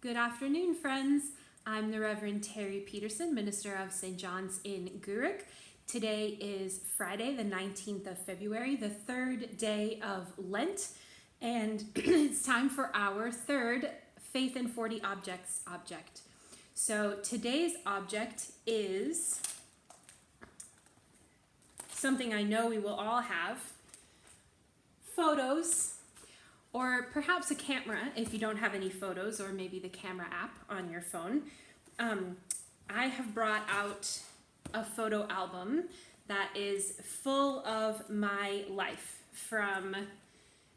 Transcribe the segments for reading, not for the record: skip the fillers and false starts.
Good afternoon, friends. I'm the Reverend Terry Peterson, minister of St. John's in Guruk. Today is Friday, the 19th of February, the third day of Lent, and it's time for our third Faith in 40 Objects object. So today's object is something I know we will all have: photos, or perhaps a camera if you don't have any photos, or maybe the camera app on your phone. I have brought out a photo album that is full of my life, from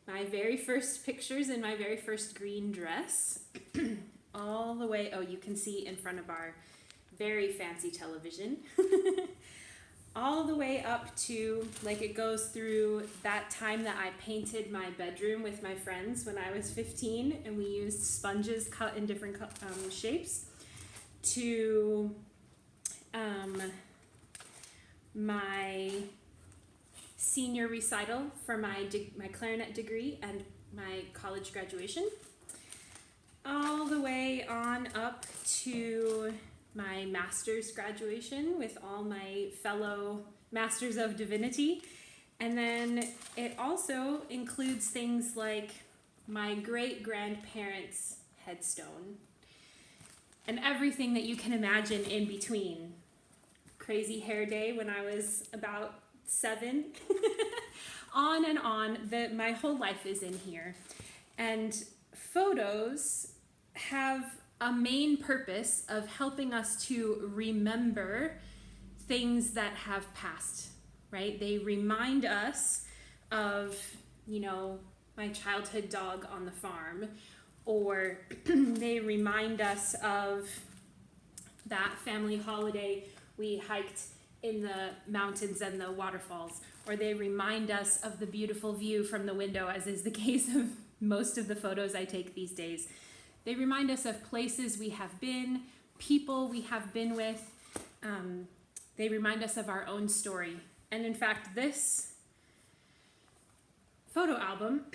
my very first pictures in my very first green dress all the way, you can see in front of our very fancy television, all the way up to, it goes through that time that I painted my bedroom with my friends when I was 15, and we used sponges cut in different shapes, to my senior recital for my clarinet degree and my college graduation, all the way on up to my master's graduation with all my fellow Masters of Divinity. And then it also includes things like my great-grandparents' headstone and everything that you can imagine in between. Crazy hair day when I was about 7. On and on. My whole life is in here. And photos have a main purpose of helping us to remember things that have passed, right? They remind us of, my childhood dog on the farm, or they remind us of that family holiday we hiked in the mountains and the waterfalls, or they remind us of the beautiful view from the window, as is the case of most of the photos I take these days. They remind us of places we have been, people we have been with. They remind us of our own story. And in fact, this photo album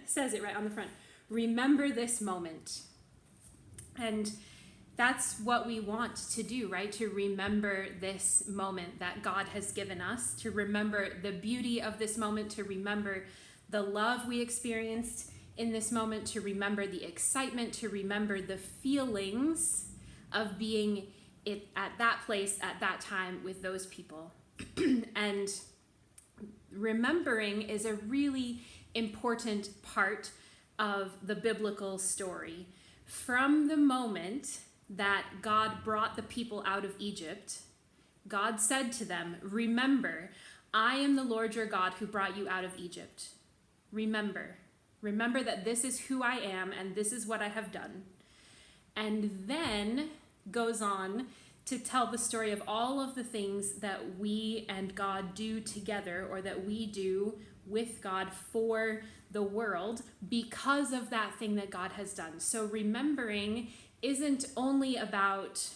says it right on the front: remember this moment. And that's what we want to do, right? To remember this moment that God has given us, to remember the beauty of this moment, to remember the love we experienced in this moment, to remember the excitement, to remember the feelings of being at that place at that time with those people. And remembering is a really important part of the biblical story. From the moment that God brought the people out of Egypt, God said to them, "Remember, I am the Lord your God who brought you out of Egypt. Remember that this is who I am and this is what I have done." And then goes on to tell the story of all of the things that we and God do together, or that we do with God for the world because of that thing that God has done. So remembering isn't only about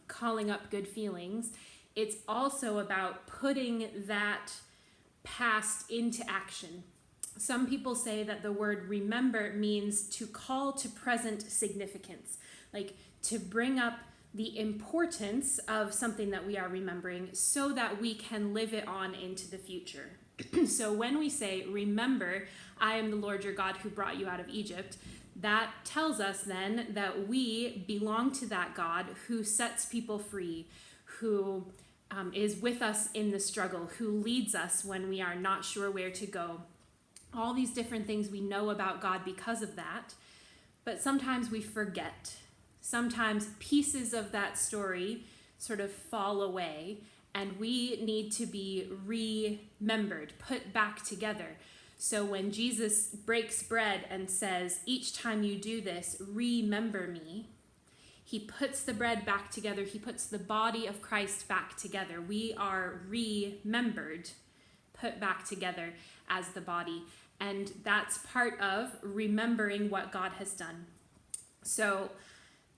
calling up good feelings, it's also about putting that past into action. Some people say that the word remember means to call to present significance, like to bring up the importance of something that we are remembering so that we can live it on into the future. So when we say, "Remember, I am the Lord your God who brought you out of Egypt," that tells us then that we belong to that God who sets people free, who is with us in the struggle, who leads us when we are not sure where to go. All these different things we know about God because of that, but sometimes we forget. Sometimes pieces of that story sort of fall away, and we need to be remembered, put back together. So when Jesus breaks bread and says, "Each time you do this, remember me," he puts the bread back together. He puts the body of Christ back together. We are remembered, put back together as the body. And that's part of remembering what God has done. So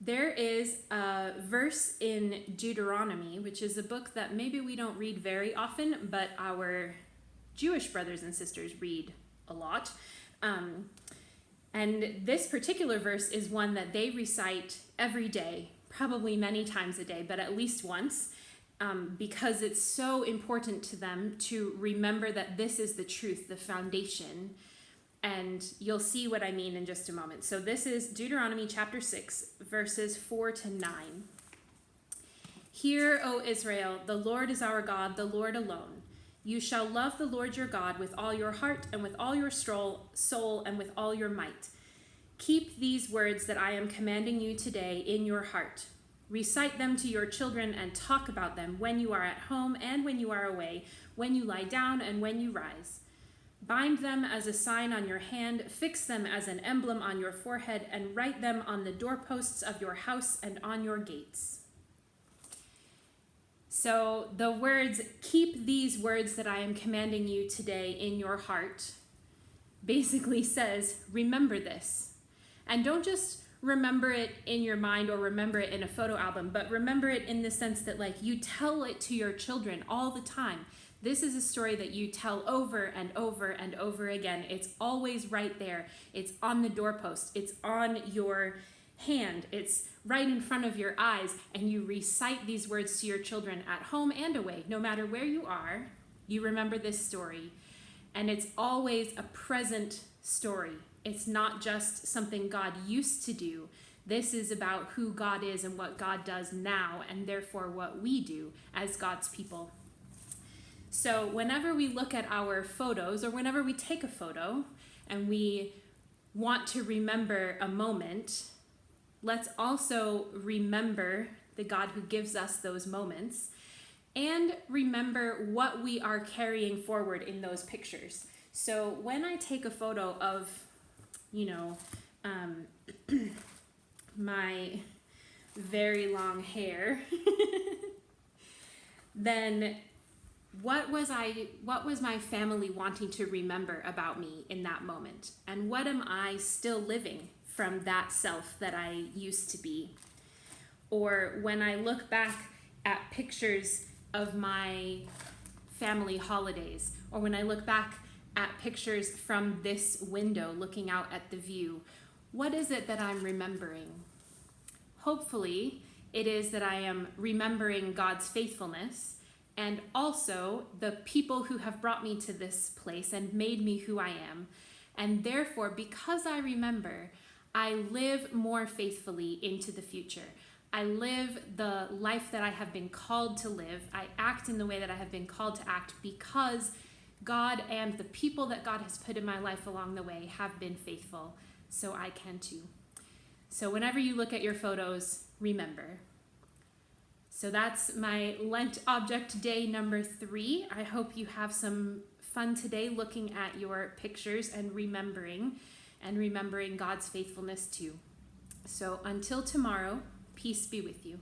there is a verse in Deuteronomy, which is a book that maybe we don't read very often, but our Jewish brothers and sisters read a lot. And this particular verse is one that they recite every day, probably many times a day, but at least once, because it's so important to them to remember that this is the truth, the foundation. And you'll see what I mean in just a moment. So this is Deuteronomy chapter 6, verses 4 to 9. Hear, O Israel, the Lord is our God, the Lord alone. You shall love the Lord your God with all your heart and with all your soul and with all your might. Keep these words that I am commanding you today in your heart. Recite them to your children and talk about them when you are at home and when you are away, when you lie down and when you rise. Bind them as a sign on your hand, fix them as an emblem on your forehead, and write them on the doorposts of your house and on your gates. So the words, keep these words that I am commanding you today in your heart, basically says, remember this. And don't just remember it in your mind or remember it in a photo album, but remember it in the sense that like you tell it to your children all the time. This is a story that you tell over and over and over again. It's always right there. It's on the doorpost. It's on your hand. It's right in front of your eyes. And you recite these words to your children at home and away. No matter where you are, you remember this story. And it's always a present story. It's not just something God used to do. This is about who God is and what God does now, and therefore what we do as God's people. So whenever we look at our photos, or whenever we take a photo and we want to remember a moment, let's also remember the God who gives us those moments and remember what we are carrying forward in those pictures. So when I take a photo of, my very long hair, then what was my family wanting to remember about me in that moment? And what am I still living from that self that I used to be? Or when I look back at pictures of my family holidays, or when I look back at pictures from this window looking out at the view, what is it that I'm remembering? Hopefully, it is that I am remembering God's faithfulness and also the people who have brought me to this place and made me who I am. And therefore, because I remember, I live more faithfully into the future. I live the life that I have been called to live. I act in the way that I have been called to act because God and the people that God has put in my life along the way have been faithful. So I can too. So whenever you look at your photos, remember. So that's my Lent object day number 3. I hope you have some fun today looking at your pictures and remembering God's faithfulness too. So until tomorrow, peace be with you.